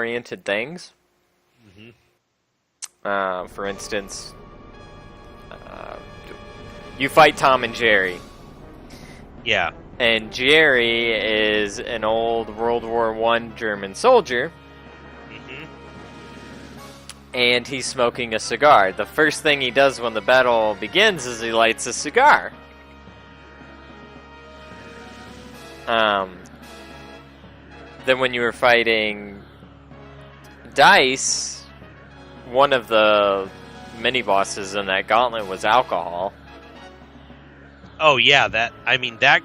oriented things. For instance, you fight Tom and Jerry. Yeah. And Jerry is an old World War I German soldier. And he's smoking a cigar. The first thing he does when the battle begins is he lights a cigar. Then when you were fighting Dice, one of the mini-bosses in that gauntlet was alcohol. Oh yeah, that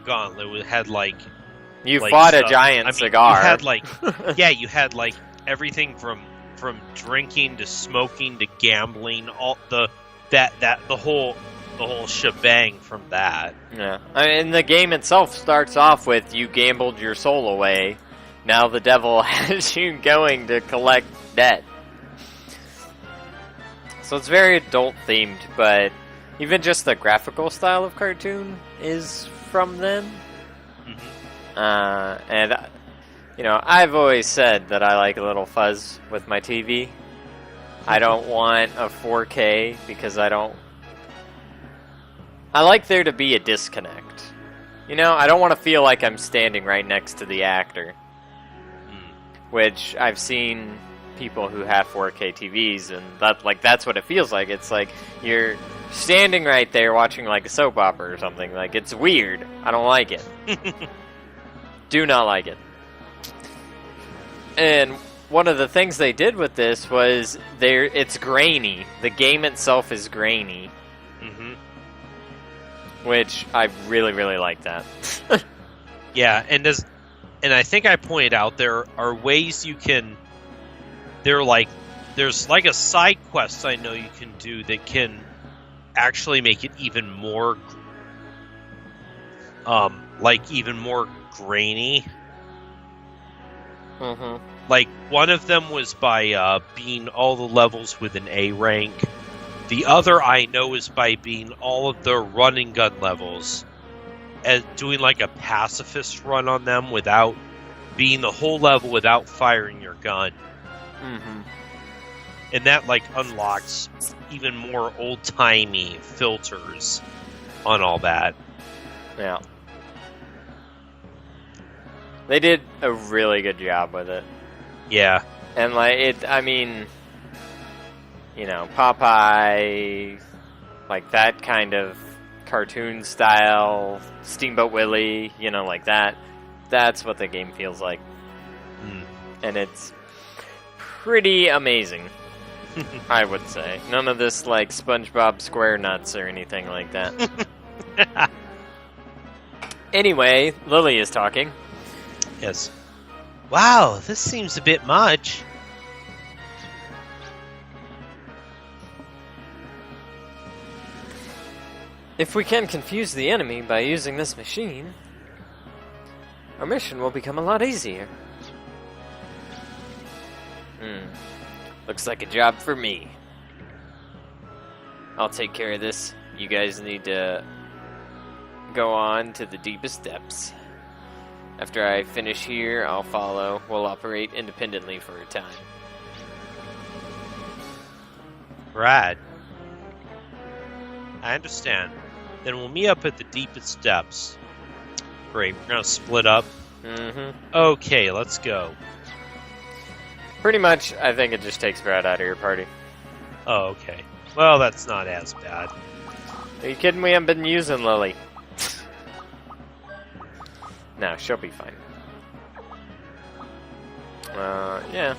gauntlet had You fought a giant cigar. You had you had everything from drinking to smoking to gambling, all the whole shebang from that. Yeah, and the game itself starts off with you gambled your soul away. Now the devil has you going to collect debt. So it's very adult themed, but even just the graphical style of cartoon is from then. And I've always said that I like a little fuzz with my TV. I don't want a 4K because I like there to be a disconnect. I don't want to feel like I'm standing right next to the actor. Which I've seen people who have 4K TVs, and that's what it feels like. It's like you're standing right there watching a soap opera or something. It's weird. I don't like it. Do not like it. And one of the things they did with this was it's grainy. The game itself is grainy. Which I really, really like that. Yeah, and I think I pointed out there are ways you can. There's a side quest I know you can do that can actually make it even more, even more grainy. One of them was by being all the levels with an A rank. The other I know is by being all of the run and gun levels, and doing a pacifist run on them without being the whole level without firing your gun. And that unlocks even more old-timey filters on all that. Yeah. They did a really good job with it. Yeah. And Popeye, that kind of cartoon style, Steamboat Willie, that. That's what the game feels like. And it's pretty amazing, I would say. None of this SpongeBob SquareNuts or anything like that. Anyway, Lily is talking. Yes. Wow, this seems a bit much. If we can confuse the enemy by using this machine, our mission will become a lot easier. Looks like a job for me. I'll take care of this. You guys need to go on to the deepest depths. After I finish here, I'll follow. We'll operate independently for a time. Right. I understand. Then we'll meet up at the deepest depths. Great, we're gonna split up. Okay, let's go. Pretty much, I think it just takes Brad out of your party. Oh, okay. Well, that's not as bad. Are you kidding me? I've been using Lily. No, she'll be fine. Yeah.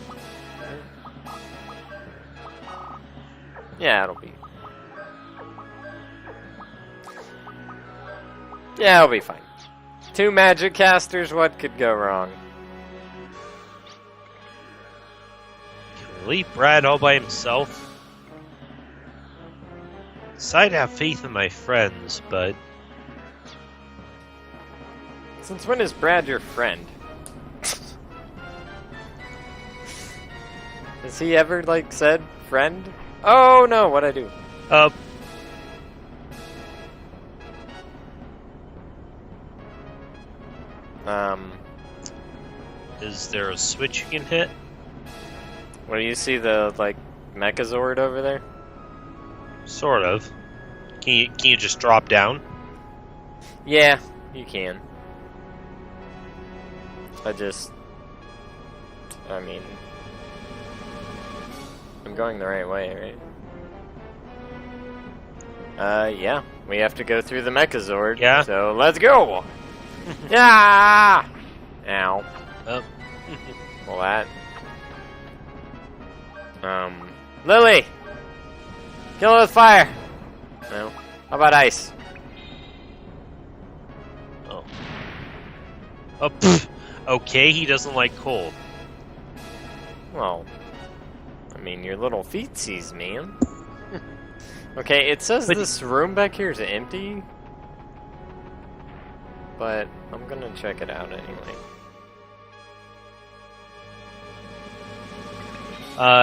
Yeah, it'll be. Yeah, it'll be fine. 2 magic casters, what could go wrong? Can we leave Brad all by himself? I'd have faith in my friends, but... Since when is Brad your friend? Has he ever, said friend? Oh, no, what'd I do? Is there a switch you can hit? Well, you see the, like, Mechazord over there? Sort of. Can you just drop down? Yeah, you can. I mean... I'm going the right way, right? Yeah. We have to go through the Mechazord. Yeah. So, let's go! Yeah! Ow. Oh. Well, that... Lily! Kill it with fire! No. How about ice? Oh. Oh, pfft. Okay, he doesn't like cold. Well... I mean, your little feetsies, man. Okay, it says this room back here is empty. But I'm gonna check it out anyway.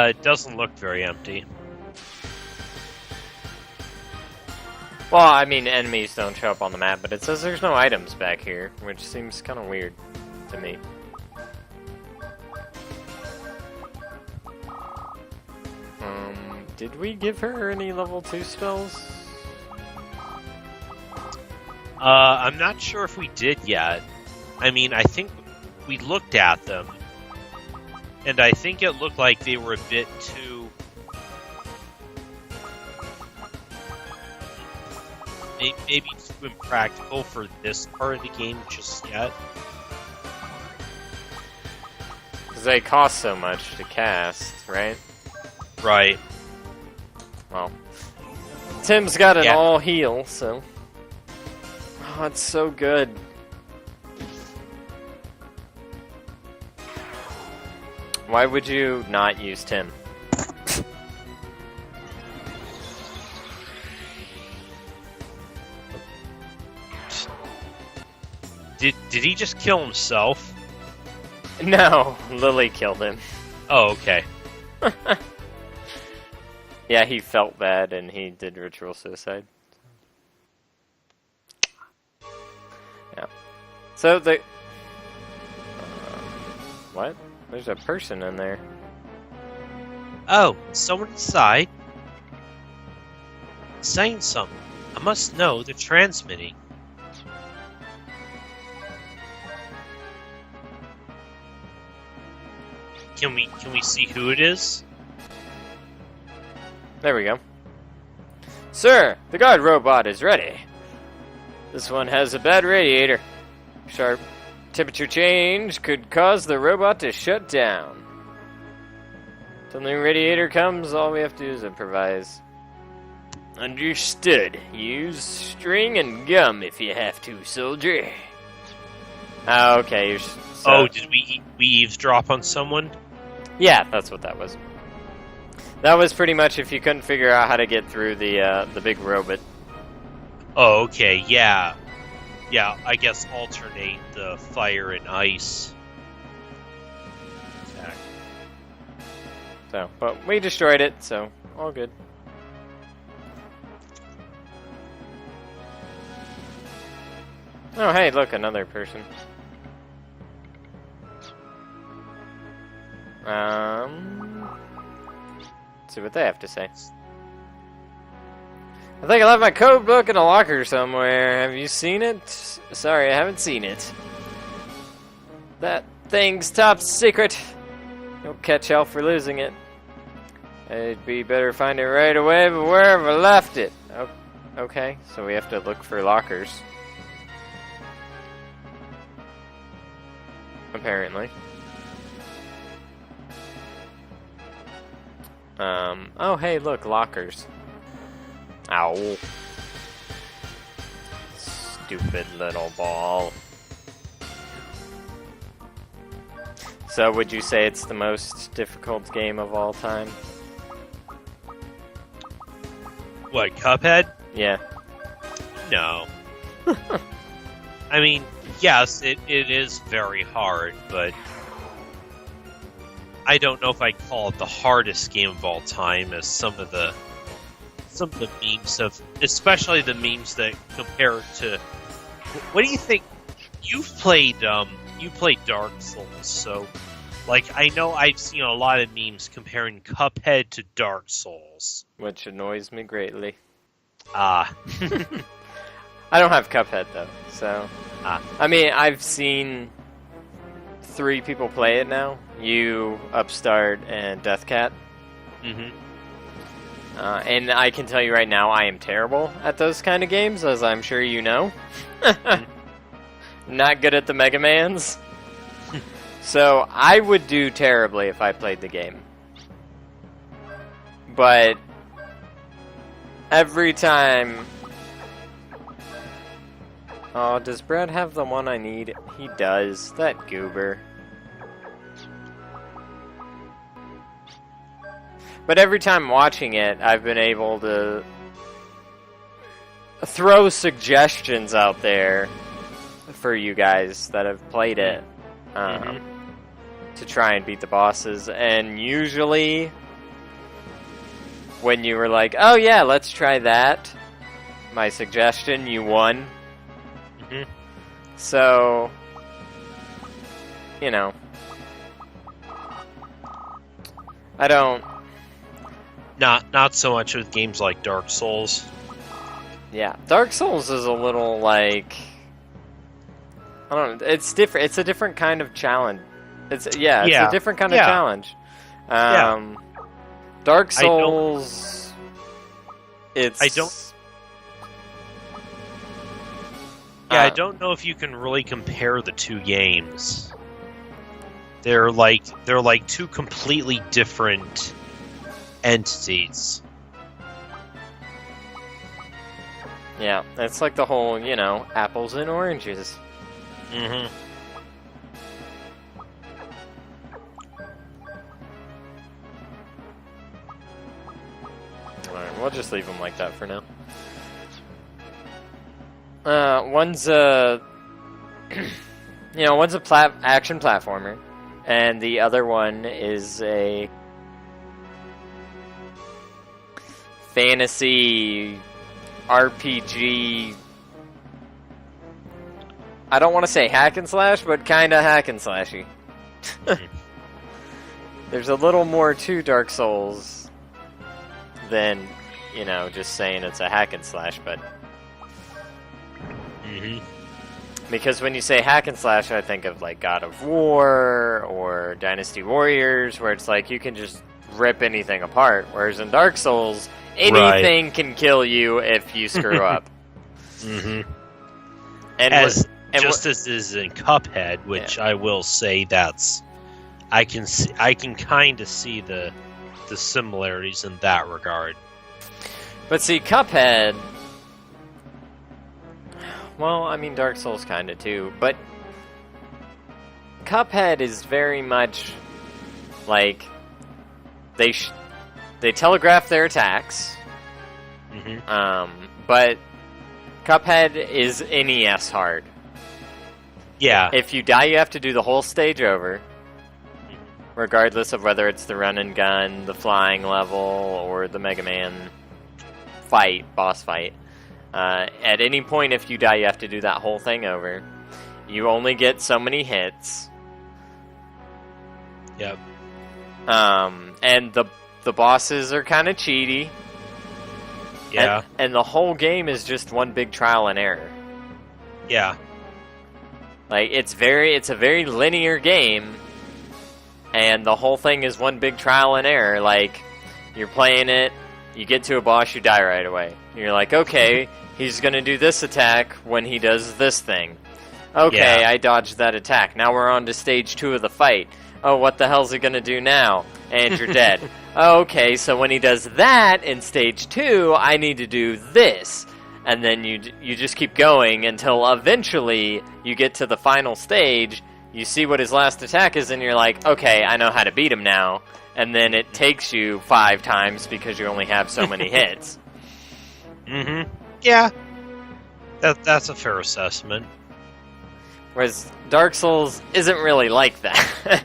It doesn't look very empty. Well, I mean, enemies don't show up on the map, but it says there's no items back here, which seems kind of weird to me. Did we give her any level 2 spells? I'm not sure if we did yet. I mean, I think we looked at them, and I think it looked like they were a bit too... maybe too impractical for this part of the game just yet. Because they cost so much to cast, right? Right. Well, Tim's got an all heal, so... Oh, it's so good. Why would you not use Tim? Did he just kill himself? No, Lily killed him. Oh, okay. Yeah, he felt bad and he did ritual suicide. Yeah. So the... what? There's a person in there. Oh, someone inside? Saying something. I must know they're transmitting. Can we see who it is? There we go. Sir, the guard robot is ready. This one has a bad radiator. Sharp temperature change could cause the robot to shut down. Till the new radiator comes, all we have to do is improvise. Understood. Use string and gum if you have to, soldier. Okay. Oh, did we eavesdrop on someone? Yeah, that's what that was. That was pretty much if you couldn't figure out how to get through the big robot. Oh, okay, yeah. Yeah, I guess alternate the fire and ice. Attack. So, but we destroyed it, so all good. Oh, hey, look, another person. Let's see what they have to say. I think I left my code book in a locker somewhere. Have you seen it? Sorry, I haven't seen it. That thing's top secret. Don't catch hell for losing it. It'd be better find it right away, but where have I left it? Oh, okay, so we have to look for lockers. Apparently. Oh hey, look, lockers. Ow. Stupid little ball. So would you say it's the most difficult game of all time? What, Cuphead? Yeah. No. I mean, yes, it is very hard, but I don't know if I'd call it the hardest game of all time, as some of the memes of, especially the memes that compare it to. What do you think? You played Dark Souls, so Like, I know I've seen a lot of memes comparing Cuphead to Dark Souls. Which annoys me greatly. Ah. I don't have Cuphead, though, so... I mean, I've seen 3 people play it now. You, Upstart, and Deathcat. Mm-hmm. And I can tell you right now, I am terrible at those kind of games, as I'm sure you know. Not good at the Mega Mans. So, I would do terribly if I played the game. But... every time... Oh, does Brad have the one I need? He does. That goober. But every time watching it, I've been able to throw suggestions out there for you guys that have played it to try and beat the bosses. And usually, when you were like, oh yeah, let's try that, my suggestion, you won. So, you know, I don't... Not so much with games like Dark Souls. Yeah, Dark Souls is a little like... I don't know, it's different. It's a different kind of challenge. It's a different kind of challenge. Dark Souls... I don't know if you can really compare the 2 games. They're like 2 completely different entities. Yeah, it's like the whole, you know, apples and oranges. Mm-hmm. Alright, we'll just leave them like that for now. One's a... one's a action platformer, and the other one is a... fantasy... RPG... I don't want to say hack and slash, but kinda hack and slashy. There's a little more to Dark Souls than, just saying it's a hack and slash, but... Because when you say hack and slash, I think of like God of War or Dynasty Warriors, where it's like you can just rip anything apart. Whereas in Dark Souls, anything can kill you if you screw up. And as is in Cuphead, which I will say I can kind of see the similarities in that regard. But see, Cuphead. Well, I mean, Dark Souls kind of too, but Cuphead is very much like they telegraph their attacks, but Cuphead is NES hard. Yeah. If you die, you have to do the whole stage over, regardless of whether it's the run and gun, the flying level, or the Mega Man boss fight. At any point, if you die, you have to do that whole thing over. You only get so many hits. Yep. And the bosses are kind of cheaty. Yeah. And the whole game is just one big trial and error. Yeah. Like, it's a very linear game, and the whole thing is one big trial and error. Like, you're playing it, you get to a boss, you die right away. You're like, okay, he's gonna do this attack when he does this thing. Okay, I dodged that attack. Now we're on to stage 2 of the fight. Oh, what the hell's he gonna do now? And you're dead. Okay, so when he does that in stage 2, I need to do this. And then you just keep going until eventually you get to the final stage, you see what his last attack is, and you're like, okay, I know how to beat him now. And then it takes you 5 times because you only have so many hits. Yeah. That's a fair assessment. Whereas Dark Souls isn't really like that.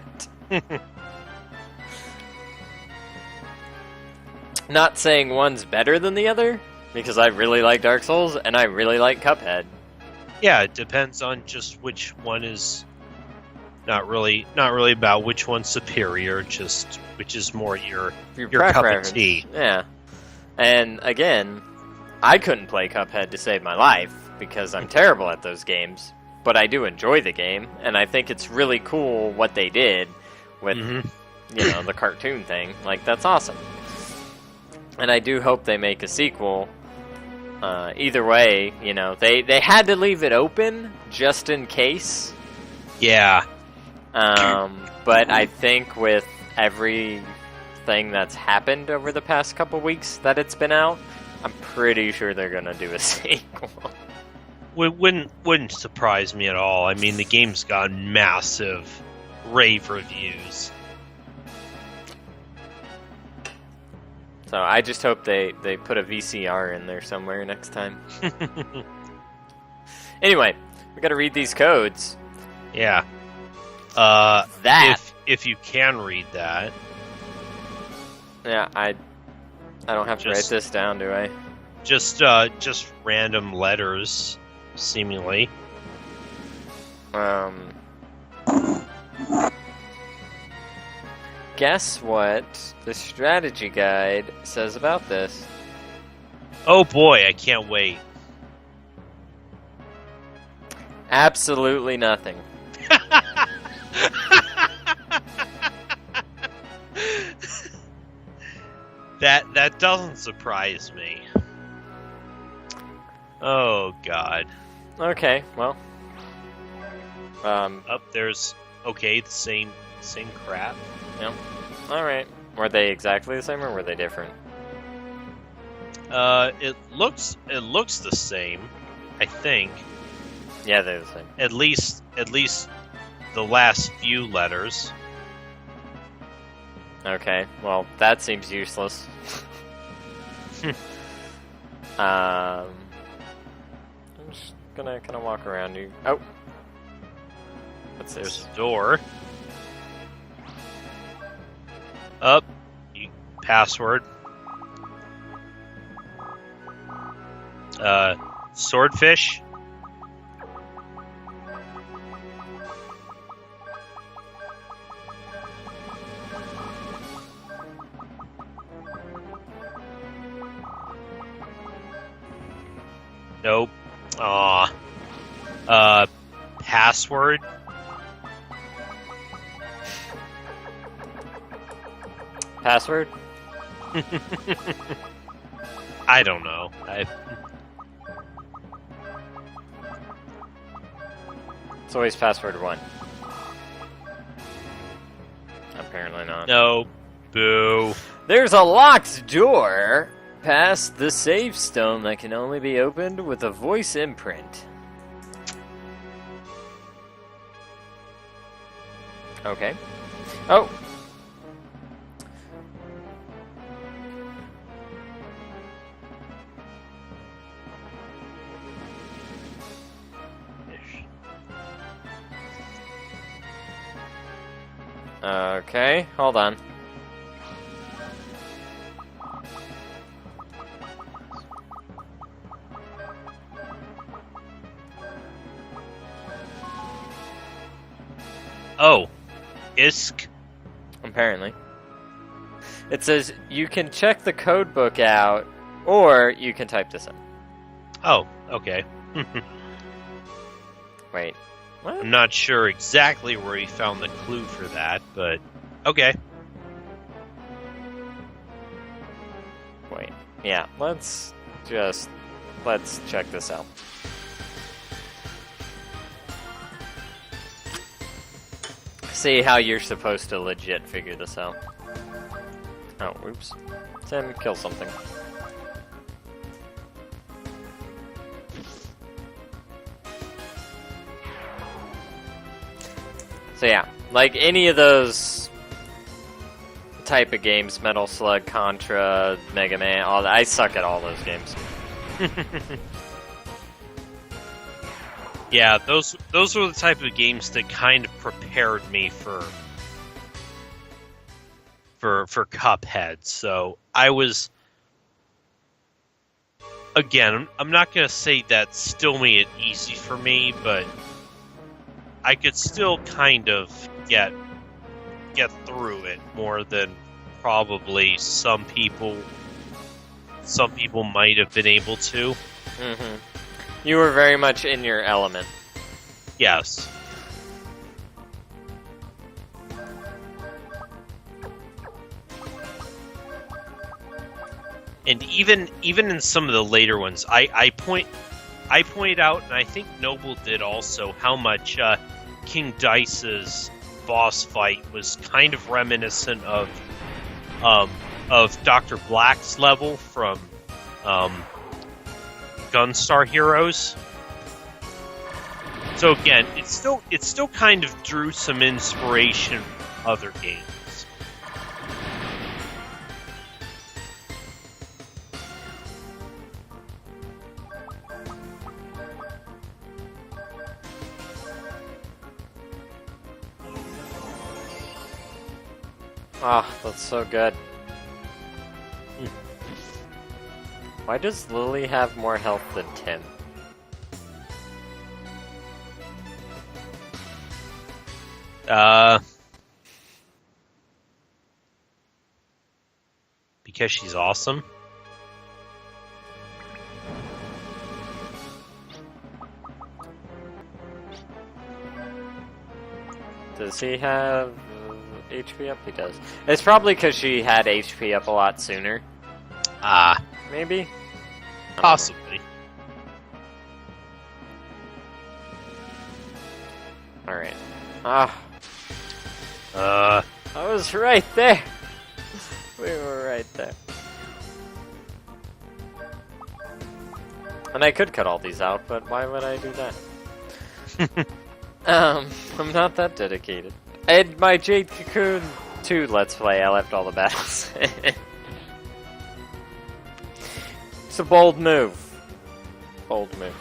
Not saying one's better than the other, because I really like Dark Souls, and I really like Cuphead. Yeah, it depends on just which one is... Not really about which one's superior, just which is more your cup preference. of tea. Yeah. And again, I couldn't play Cuphead to save my life because I'm terrible at those games, but I do enjoy the game, and I think it's really cool what they did with the cartoon thing. Like, that's awesome. And I do hope they make a sequel. Either way, they had to leave it open just in case. Yeah. But I think with everything that's happened over the past couple weeks that it's been out, I'm pretty sure they're gonna do a sequel. Wouldn't surprise me at all. I mean, the game's got massive rave reviews. So I just hope they put a VCR in there somewhere next time. Anyway, we gotta read these codes. Yeah. That if you can read that. Yeah, I don't have to write this down, do I? Just random letters, seemingly. Guess what the strategy guide says about this? Oh boy, I can't wait. Absolutely nothing. That doesn't surprise me. Oh God. Okay, well. There's the same crap. Yeah. All right. Were they exactly the same, or were they different? It looks the same, I think. Yeah, they're the same. At least the last few letters. Okay. Well, that seems useless. I'm just gonna kind of walk around you. Oh. What's this? There's a door. Up. Password. Swordfish. Nope. Aw. Password. Password? I don't know. It's always password 1. Apparently not. No. Boo. There's a locked door past the save stone that can only be opened with a voice imprint. Okay. Oh! Okay, hold on. Oh. ISK? Apparently. It says you can check the code book out, or you can type this in. Oh, okay. Wait. What? I'm not sure exactly where he found the clue for that, but okay. Wait. Yeah, let's check this out. See how you're supposed to legit figure this out. Oh, oops. Tim, kill something. So yeah, like any of those type of games, Metal Slug, Contra, Mega Man, all that, I suck at all those games. Yeah, those were the type of games that kind of prepared me for Cuphead. So I was, again, I'm not gonna say that still made it easy for me, but I could still kind of get through it more than probably some people might have been able to. Mm-hmm. You were very much in your element. Yes. And even in some of the later ones, I point out, and I think Noble did also, how much King Dice's boss fight was kind of reminiscent of Dr. Black's level from Gunstar Heroes. So again, it still kind of drew some inspiration from other games. Ah, that's so good. Why does Lily have more health than Tim? Because she's awesome. Does he have HP up? He does. It's probably because she had HP up a lot sooner. Maybe? Possibly. Alright. I was right there! We were right there. And I could cut all these out, but why would I do that? I'm not that dedicated. In my Jade Cocoon 2 Let's Play, I left all the battles. It's a bold move. Bold move.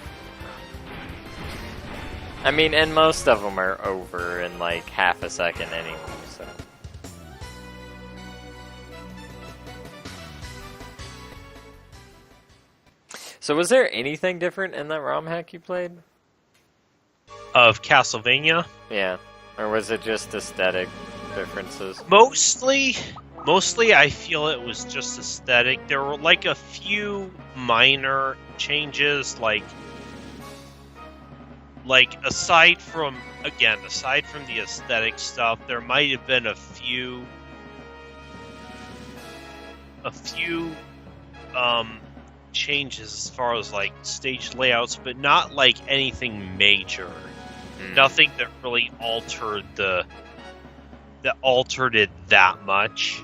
I mean, and most of them are over in like half a second anyway, so. So was there anything different in that ROM hack you played? Of Castlevania? Yeah. Or was it just aesthetic differences? Mostly I feel it was just aesthetic. There were like a few minor changes, like aside from the aesthetic stuff, there might have been a few changes as far as like stage layouts, but not like anything major. Nothing that really altered it that much.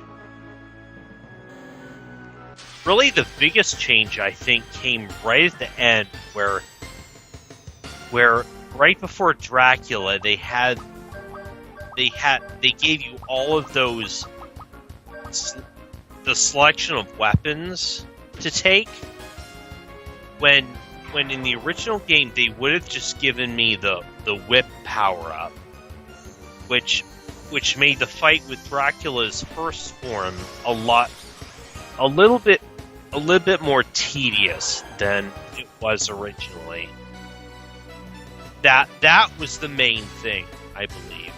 Really, the biggest change I think came right at the end, where right before Dracula they gave you all of those the selection of weapons to take. When in the original game they would have just given me the whip power up, which made the fight with Dracula's first form a little bit more tedious than it was originally. That was the main thing, I believe.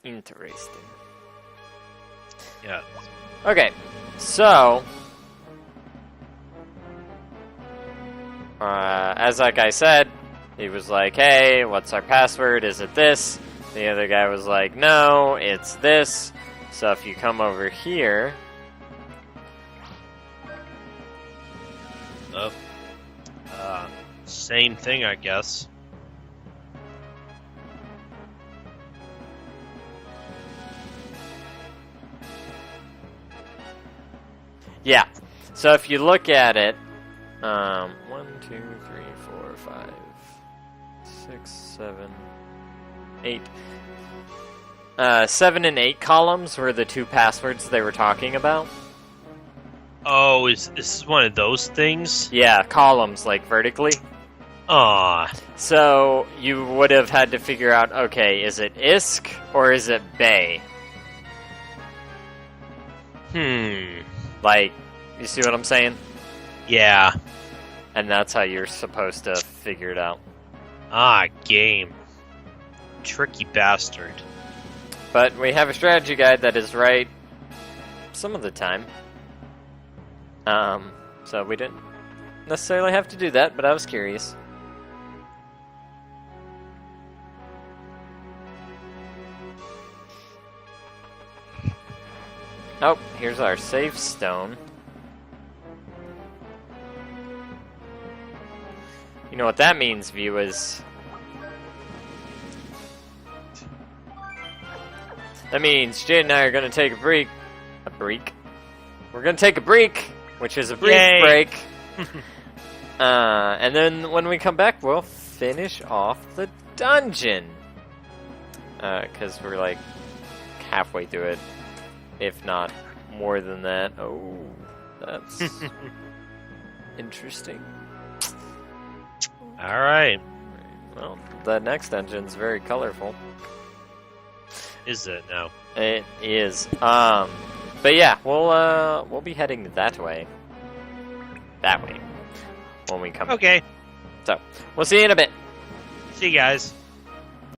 Interesting. Yeah. Okay, so as that guy said, he was like, hey, what's our password? Is it this? The other guy was like, no, it's this. So if you come over here... Same thing, I guess. Yeah. So if you look at it, 1, 2, 3, 4, 5, 6, 7, 8. 7 and 8 columns were the two passwords they were talking about. Oh, is this one of those things? Yeah, columns, like vertically. Aw. So you would have had to figure out, okay, is it ISK or is it Bay? Hmm. Like, you see what I'm saying? Yeah. And that's how you're supposed to figure it out. Ah, game. Tricky bastard. But we have a strategy guide that is right some of the time. So we didn't necessarily have to do that, but I was curious. Oh, here's our safe stone. You know what that means, viewers? That means Jade and I are gonna take a break. A break? We're gonna take a break, which is a brief Yay. break. And then when we come back, we'll finish off the dungeon. Because we're like halfway through it, if not more than that. Oh, that's interesting. Alright. Well, the next dungeon's very colorful. Is it now? It is. But yeah, we'll be heading that way. That way. When we come. Okay. So, we'll see you in a bit. See you guys.